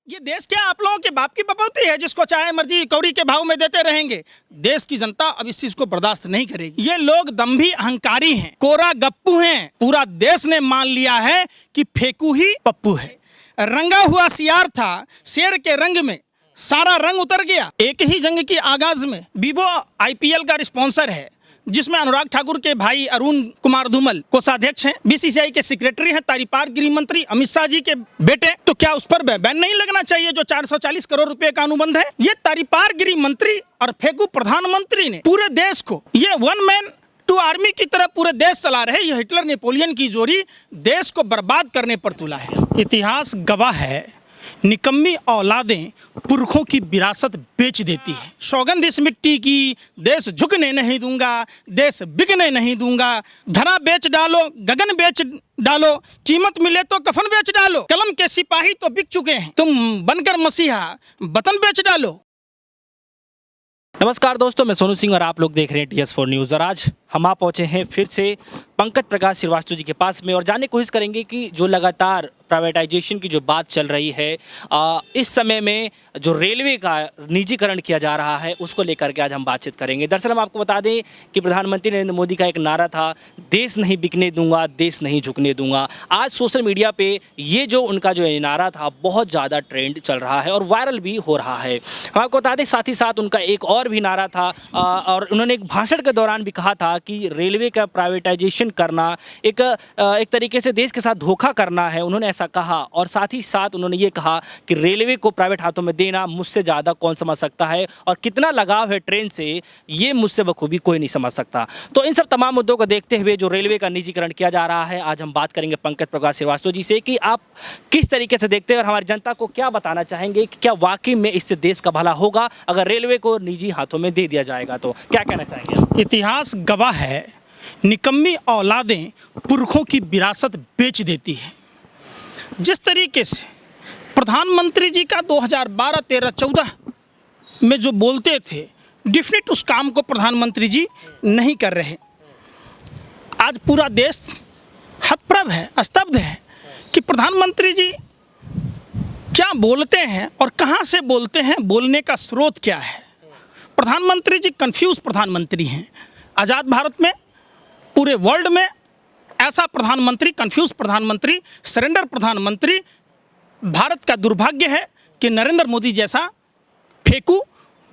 ये देश क्या आप लोगों के बाप की बपौती है जिसको चाहे मर्जी कौड़ी के भाव में देते रहेंगे। देश की जनता अब इस चीज को बर्दाश्त नहीं करेगी। ये लोग दम्भी अहंकारी हैं, कोरा गप्पू हैं। पूरा देश ने मान लिया है कि फेंकू ही पप्पू है। रंगा हुआ सियार था, शेर के रंग में सारा रंग उतर गया। एक ही जंग की आगाज में वीवो आईपीएल का स्पॉन्सर है, जिसमें अनुराग ठाकुर के भाई अरुण कुमार धूमल कोषाध्यक्ष हैं, बीसीसीआई के सेक्रेटरी हैं, तारीपार गृह मंत्री अमित शाह जी के बेटे। तो क्या उस पर बैन नहीं लगना चाहिए जो 440 करोड़ रुपए का अनुबंध है? ये तारीपार गृह मंत्री और फेंकू प्रधानमंत्री ने पूरे देश को, ये वन मैन टू आर्मी की तरह पूरे देश चला रहे। ये हिटलर नेपोलियन की जोड़ी देश को बर्बाद करने पर तुला है। इतिहास गवाह है, निकम्मी औलादें पुरखों की विरासत बेच देती है। सौगंध इस मिट्टी की, देश झुकने नहीं दूंगा, देश बिकने नहीं दूंगा। धरा बेच डालो, गगन बेच डालो, कीमत मिले तो कफन बेच डालो। कलम के सिपाही तो बिक चुके हैं, तुम बनकर मसीहा वतन बेच डालो। नमस्कार दोस्तों, मैं सोनू सिंह और आप लोग देख रहे हैं TS4 न्यूज़। और आज हम आ पहुंचे हैं फिर से पंकज प्रकाश श्रीवास्तव जी के पास में और जानने की कोशिश करेंगे कि जो लगातार प्राइवेटाइजेशन की जो बात चल रही है, इस समय में जो रेलवे का निजीकरण किया जा रहा है उसको लेकर के आज हम बातचीत करेंगे। दरअसल हम आपको बता दें कि प्रधानमंत्री नरेंद्र मोदी का एक नारा था, देश नहीं बिकने दूंगा, देश नहीं झुकने दूंगा। आज सोशल मीडिया पे ये जो उनका जो नारा था बहुत ज़्यादा ट्रेंड चल रहा है और वायरल भी हो रहा है। हम आपको बता दें साथ ही साथ उनका एक और भी नारा था और उन्होंने एक भाषण के दौरान भी कहा था कि रेलवे का प्राइवेटाइजेशन करना एक तरीके से देश के साथ धोखा करना है। उन्होंने ऐसा कहा और साथ ही साथ उन्होंने ये कहा कि रेलवे को प्राइवेट हाथों में देना मुझसे ज़्यादा कौन समझ सकता है और कितना लगाव है ट्रेन से, ये मुझसे बखूबी कोई नहीं समझ सकता। तो इन सब तमाम मुद्दों को देखते हुए जो रेलवे का निजीकरण किया जा रहा है, आज हम बात करेंगे पंकज प्रकाश श्रीवास्तव जी से कि आप किस तरीके से देखते हैं और हमारी जनता को क्या बताना चाहेंगे कि क्या वाकई में इससे देश का भला होगा अगर रेलवे को निजी हाथों में दे दिया जाएगा। तो क्या कहना चाहेंगे? इतिहास गवाह है, निकम्मी औलादें पुरखों की विरासत बेच देती है। जिस तरीके से प्रधानमंत्री जी का 2012, 13, 14 में जो बोलते थे, डिफिनिट उस काम को प्रधानमंत्री जी नहीं कर रहे। आज पूरा देश हतप्रभ है, स्तब्ध है कि प्रधानमंत्री जी क्या बोलते हैं और कहाँ से बोलते हैं, बोलने का स्रोत क्या है। प्रधानमंत्री जी कंफ्यूज प्रधानमंत्री हैं। आज़ाद भारत में, पूरे वर्ल्ड में ऐसा प्रधानमंत्री, कंफ्यूज प्रधानमंत्री, सरेंडर प्रधानमंत्री भारत का दुर्भाग्य है कि नरेंद्र मोदी जैसा फेंकू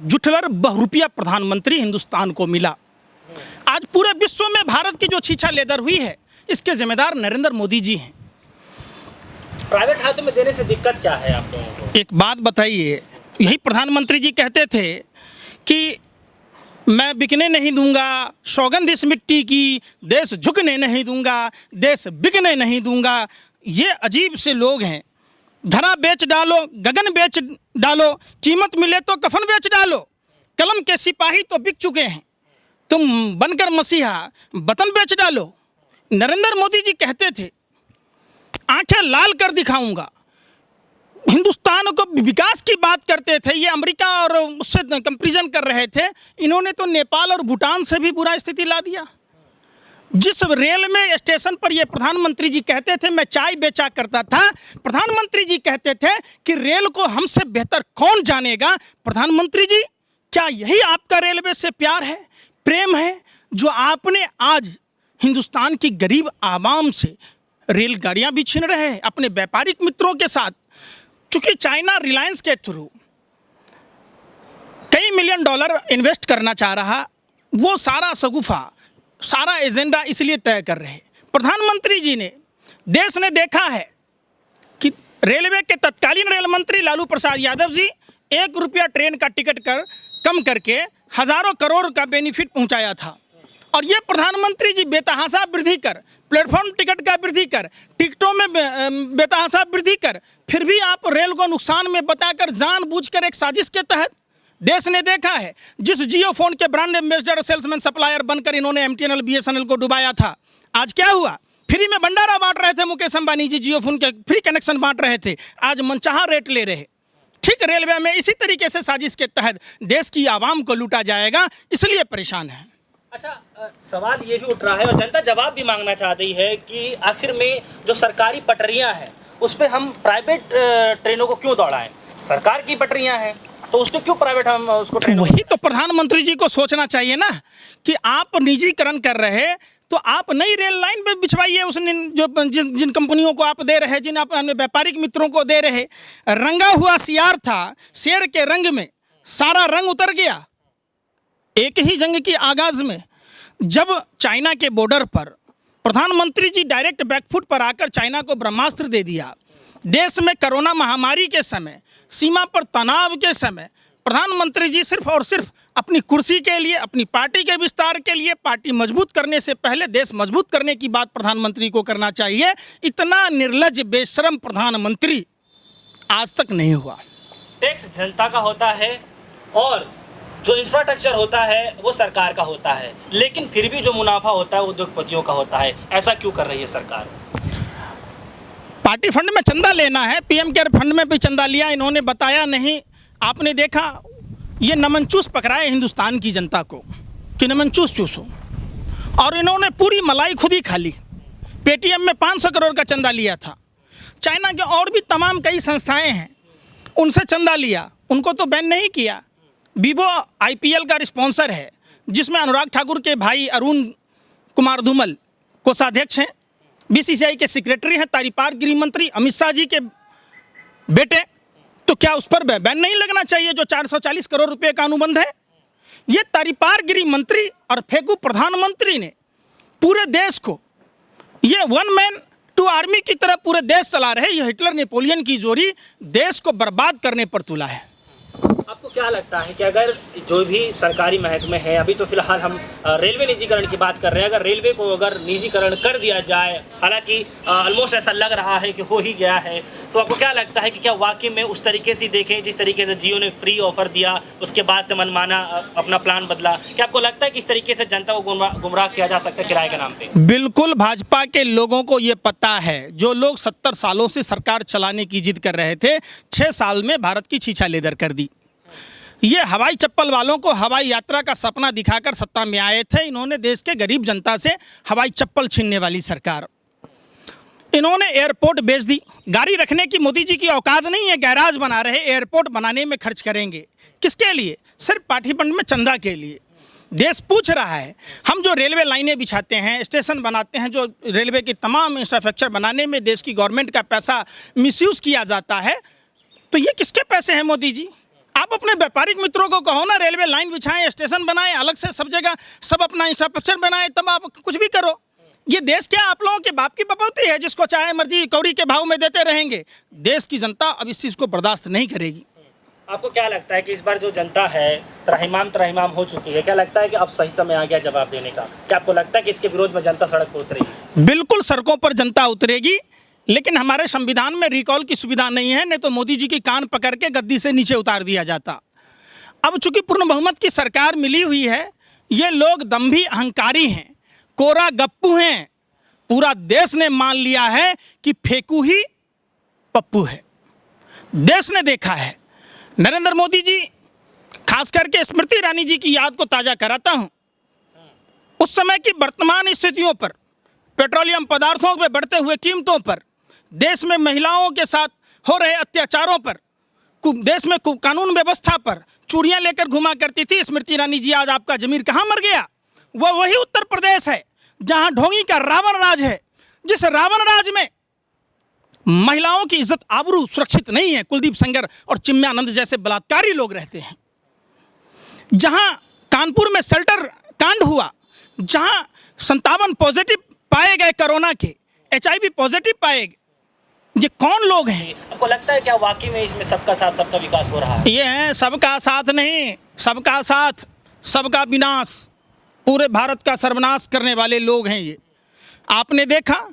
जुठलर बहुरूपिया प्रधानमंत्री हिंदुस्तान को मिला। आज पूरे विश्व में भारत की जो छीछा लेदर हुई है, इसके जिम्मेदार नरेंद्र मोदी जी हैं। प्राइवेट हाथों में देने से दिक्कत क्या है आप लोगों को? एक बात बताइए, यही प्रधानमंत्री जी कहते थे कि मैं बिकने नहीं दूंगा, सौगंध इस मिट्टी की, देश झुकने नहीं दूंगा, देश बिकने नहीं दूंगा। ये अजीब से लोग हैं। धरा बेच डालो, गगन बेच डालो, कीमत मिले तो कफन बेच डालो। कलम के सिपाही तो बिक चुके हैं, तुम बनकर मसीहा वतन बेच डालो। नरेंद्र मोदी जी कहते थे, आंखें लाल कर दिखाऊंगा। हिंदुस्तान को विकास की बात करते थे, ये अमेरिका और उससे कंपैरिजन कर रहे थे। इन्होंने तो नेपाल और भूटान से भी बुरा स्थिति ला दिया। जिस रेल में स्टेशन पर ये प्रधानमंत्री जी कहते थे मैं चाय बेचा करता था, प्रधानमंत्री जी कहते थे कि रेल को हमसे बेहतर कौन जानेगा। प्रधानमंत्री जी, क्या यही आपका रेलवे से प्यार है, प्रेम है, जो आपने आज हिंदुस्तान की गरीब आवाम से रेलगाड़ियाँ भी छीन रहे हैं अपने व्यापारिक मित्रों के साथ? चूँकि चाइना रिलायंस के थ्रू कई $मिलियन इन्वेस्ट करना चाह रहा, वो सारा शगुफा, सारा एजेंडा इसलिए तय कर रहे। प्रधानमंत्री जी ने, देश ने देखा है कि रेलवे के तत्कालीन रेल मंत्री लालू प्रसाद यादव जी 1 रुपया ट्रेन का टिकट कम करके हज़ारों करोड़ का बेनिफिट पहुंचाया था। और ये प्रधानमंत्री जी बेतहाशा वृद्धि कर, प्लेटफॉर्म टिकट का वृद्धि कर, टिकटों में बेतहाशा वृद्धि कर, फिर भी आप रेल को नुकसान में बताकर जानबूझकर एक साजिश के तहत, देश ने देखा है जिस जियो फोन के ब्रांड एम्बेसडर सेल्समैन सप्लायर बनकर इन्होंने MTNL BSNL को डुबाया था, आज क्या हुआ? फ्री में भंडारा बांट रहे थे मुकेश अंबानी जी, जियो फोन के फ्री कनेक्शन बांट रहे थे, आज मनचाहा रेट ले रहे। ठीक रेलवे में इसी तरीके से साजिश के तहत देश की आवाम को लूटा जाएगा, इसलिए परेशान है। अच्छा, सवाल ये भी उठ रहा है और जनता जवाब भी मांगना चाहती है कि आखिर में जो सरकारी पटरियां हैं उस पर हम प्राइवेट ट्रेनों को क्यों दौड़ाएं? सरकार की पटरियां हैं, तो उसको क्यों प्राइवेट हम उसको तो वही तो प्रधानमंत्री जी को सोचना चाहिए ना कि आप निजीकरण कर रहे तो आप नई रेल लाइन पे बिछवाइए उस जिन कंपनियों को आप दे रहे, जिन आप अपने व्यापारिक मित्रों को दे रहे। रंगा हुआ सियार था, शेर के रंग में सारा रंग उतर गया एक ही जंग के आगाज में, जब चाइना के बॉर्डर पर प्रधानमंत्री जी डायरेक्ट बैकफुट पर आकर चाइना को ब्रह्मास्त्र दे दिया। देश में कोरोना महामारी के समय, सीमा पर तनाव के समय प्रधानमंत्री जी सिर्फ और सिर्फ अपनी कुर्सी के लिए, अपनी पार्टी के विस्तार के लिए, पार्टी मजबूत करने से पहले देश मजबूत करने की बात प्रधानमंत्री को करना चाहिए। इतना निर्लज्ज बेशरम प्रधानमंत्री आज तक नहीं हुआ। टैक्स जनता का होता है और जो इंफ्रास्ट्रक्चर होता है वो सरकार का होता है, लेकिन फिर भी जो मुनाफा होता है वो उद्योगपतियों का होता है। ऐसा क्यों कर रही है सरकार? पार्टी फंड में चंदा लेना है, पीएम केयर फंड में भी चंदा लिया, इन्होंने बताया नहीं। आपने देखा ये नमन चूस पकड़ाए हिंदुस्तान की जनता को कि नमन चूस चूसो, और इन्होंने पूरी मलाई खुद ही खा ली। पेटीएम में 500 करोड़ का चंदा लिया था। चाइना के और भी तमाम कई संस्थाएं हैं, उनसे चंदा लिया, उनको तो बैन नहीं किया। वीवो आईपीएल का स्पॉन्सर है, जिसमें अनुराग ठाकुर के भाई अरुण कुमार धूमल कोषाध्यक्ष हैं, बीसीसीआई के सेक्रेटरी हैं, तारीपार गृह मंत्री अमित शाह जी के बेटे। तो क्या उस पर बैन नहीं लगना चाहिए जो 440 करोड़ रुपए का अनुबंध है? ये तारीपार गृह मंत्री और फेंकू प्रधानमंत्री ने पूरे देश को, ये वन मैन टू आर्मी की तरह पूरे देश चला रहे। ये हिटलर नेपोलियन की जोड़ी देश को बर्बाद करने पर तुला है। आपको क्या लगता है कि अगर जो भी सरकारी महकमे हैं, अभी तो फिलहाल हम रेलवे निजीकरण की बात कर रहे हैं, अगर रेलवे को अगर निजीकरण कर दिया जाए, हालांकि ऑलमोस्ट ऐसा लग रहा है कि हो ही गया है, तो आपको क्या लगता है कि क्या वाकई में उस तरीके से देखें जिस तरीके से जियो ने फ्री ऑफर दिया, उसके बाद से मनमाना अपना प्लान बदला, क्या आपको लगता है कि इस तरीके से जनता को गुमराह किया जा सकता है किराए के नाम पर? बिल्कुल, भाजपा के लोगों को ये पता है। जो लोग 70 सालों से सरकार चलाने की जिद कर रहे थे, 6 साल में भारत की छीछा लेदर कर दी। ये हवाई चप्पल वालों को हवाई यात्रा का सपना दिखाकर सत्ता में आए थे। इन्होंने देश के गरीब जनता से हवाई चप्पल छीनने वाली सरकार, इन्होंने एयरपोर्ट बेच दी। गाड़ी रखने की मोदी जी की औकात नहीं है, गैराज बना रहे, एयरपोर्ट बनाने में खर्च करेंगे। किसके लिए? सिर्फ पार्टी फंड में चंदा के लिए। देश पूछ रहा है, हम जो रेलवे लाइनें बिछाते हैं, स्टेशन बनाते हैं, जो रेलवे की तमाम इंफ्रास्ट्रक्चर बनाने में देश की गवर्नमेंट का पैसा मिसयूज़ किया जाता है, तो ये किसके पैसे हैं मोदी जी? आप अपने व्यापारिक मित्रों को कहो ना, रेलवे लाइन बिछाएं, स्टेशन बनाएं, अलग से सब जगह सब अपना इंफ्रास्ट्रक्चर बनाएं, तब आप कुछ भी करो। ये देश क्या आप लोगों के बाप की बपौती है जिसको चाहे मर्जी कौड़ी के भाव में देते रहेंगे? देश की जनता अब इस चीज़ को बर्दाश्त नहीं करेगी। आपको क्या लगता है कि इस बार जो जनता है त्राहिमाम हो चुकी है, क्या लगता है कि अब सही समय आ गया जवाब देने का? क्या आपको लगता है कि इसके विरोध में जनता सड़क पर उतरेगी? बिल्कुल सड़कों पर जनता उतरेगी, लेकिन हमारे संविधान में रिकॉल की सुविधा नहीं है, नहीं तो मोदी जी की कान पकड़ के गद्दी से नीचे उतार दिया जाता। अब चूंकि पूर्ण बहुमत की सरकार मिली हुई है, ये लोग दम्भी अहंकारी हैं, कोरा गप्पू हैं। पूरा देश ने मान लिया है कि फेंकू ही पप्पू है। देश ने देखा है। नरेंद्र मोदी जी, खास करके स्मृति ईरानी जी की याद को ताज़ा कराता हूँ। उस समय की वर्तमान स्थितियों पर, पेट्रोलियम पदार्थों पर बढ़ते हुए कीमतों पर, देश में महिलाओं के साथ हो रहे अत्याचारों पर, देश में कानून व्यवस्था पर चूड़ियां लेकर घुमा करती थी स्मृति ईरानी जी। आज आपका जमीर कहाँ मर गया? वह वही उत्तर प्रदेश है जहां ढोंगी का रावण राज है, जिस रावण राज में महिलाओं की इज्जत आबरू सुरक्षित नहीं है। कुलदीप सेंगर और चिन्मयानंद जैसे बलात्कारी लोग रहते हैं। जहां कानपुर में शेल्टर कांड हुआ, जहां 57 पॉजिटिव पाए गए कोरोना के, HIV पॉजिटिव पाए गए, ये कौन लोग हैं? आपको लगता है क्या वाकई में इसमें सबका साथ सबका विकास हो रहा है? ये है सबका साथ नहीं, सबका साथ सबका विनाश, पूरे भारत का सर्वनाश करने वाले लोग हैं ये। आपने देखा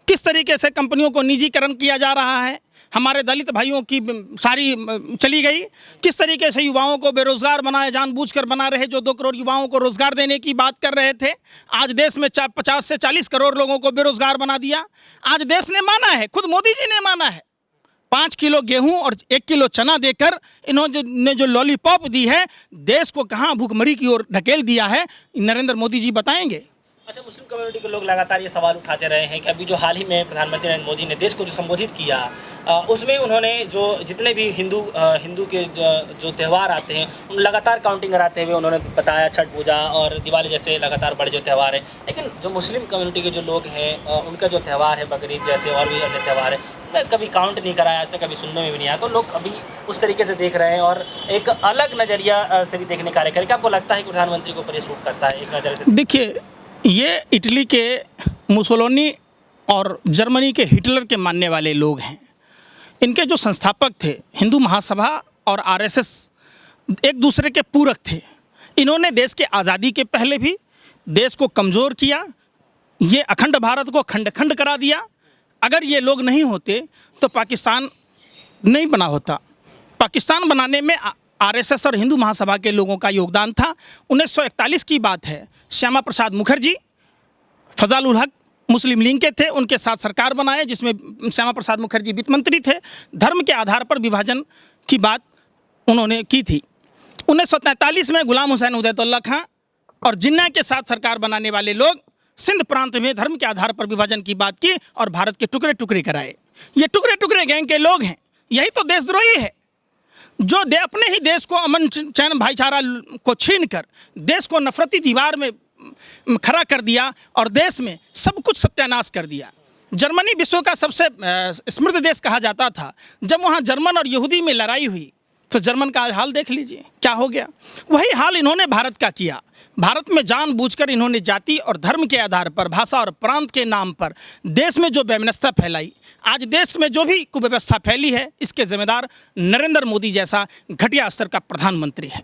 किस तरीके से कंपनियों को निजीकरण किया जा रहा है। हमारे दलित भाइयों की सारी चली गई। किस तरीके से युवाओं को बेरोजगार बनाए, जानबूझकर बना रहे। जो 2 करोड़ युवाओं को रोजगार देने की बात कर रहे थे, आज देश में 50 से 40 करोड़ लोगों को बेरोजगार बना दिया। आज देश ने माना है, खुद मोदी जी ने माना है, 5 किलो गेहूं और 1 किलो चना देकर इन्होंने जो लॉलीपॉप दी है, देश को कहां भूखमरी की ओर ढकेल दिया है, नरेंद्र मोदी जी बताएंगे। अच्छा, मुस्लिम कम्युनिटी के लोग लगातार ये सवाल उठाते रहे हैं कि अभी जो हाल ही में प्रधानमंत्री नरेंद्र मोदी ने देश को जो संबोधित किया, उसमें उन्होंने जो जितने भी हिंदू के जो त्यौहार आते हैं उन लगातार काउंटिंग कराते हुए उन्होंने बताया छठ पूजा और दिवाली जैसे लगातार बड़े जो त्यौहार हैं। लेकिन जो मुस्लिम कम्युनिटी के जो लोग हैं उनका जो त्यौहार है बकरीद जैसे और भी अन्य त्यौहार है, मैं कभी काउंट नहीं कराया आज तक, कभी सुनने में भी नहीं आया। तो लोग अभी उस तरीके से देख रहे हैं और एक अलग नज़रिया से भी देखने का कार्य करें। क्या आपको लगता है कि प्रधानमंत्री के ऊपर ये सूट करता है एक नज़र से? देखिए, ये इटली के मुसोलिनी और जर्मनी के हिटलर के मानने वाले लोग हैं। इनके जो संस्थापक थे, हिंदू महासभा और आरएसएस एक दूसरे के पूरक थे। इन्होंने देश के आज़ादी के पहले भी देश को कमज़ोर किया, ये अखंड भारत को खंड खंड करा दिया। अगर ये लोग नहीं होते तो पाकिस्तान नहीं बना होता। पाकिस्तान बनाने में आरएसएस और हिंदू महासभा के लोगों का योगदान था। 1941 की बात है, श्यामा प्रसाद मुखर्जी फजल उल हक मुस्लिम लीग के थे, उनके साथ सरकार बनाए जिसमें श्यामा प्रसाद मुखर्जी वित्त मंत्री थे। धर्म के आधार पर विभाजन की बात उन्होंने की थी। 1943 में गुलाम हुसैन उदयतुल्ला खां और जिन्ना के साथ सरकार बनाने वाले लोग सिंध प्रांत में धर्म के आधार पर विभाजन की बात की और भारत के टुकड़े टुकड़े कराए। ये टुकड़े टुकड़े गैंग के लोग हैं। यही तो देशद्रोही है जो अपने ही देश को अमन चैन भाईचारा को छीन कर देश को नफरती दीवार में खड़ा कर दिया और देश में सब कुछ सत्यानाश कर दिया। जर्मनी विश्व का सबसे समृद्ध देश कहा जाता था। जब वहाँ जर्मन और यहूदी में लड़ाई हुई तो जर्मन का हाल देख लीजिए क्या हो गया। वही हाल इन्होंने भारत का किया। भारत में जानबूझकर इन्होंने जाति और धर्म के आधार पर, भाषा और प्रांत के नाम पर देश में जो वैमनस्यता फैलाई, आज देश में जो भी कुव्यवस्था फैली है, इसके जिम्मेदार नरेंद्र मोदी जैसा घटिया स्तर का प्रधानमंत्री है।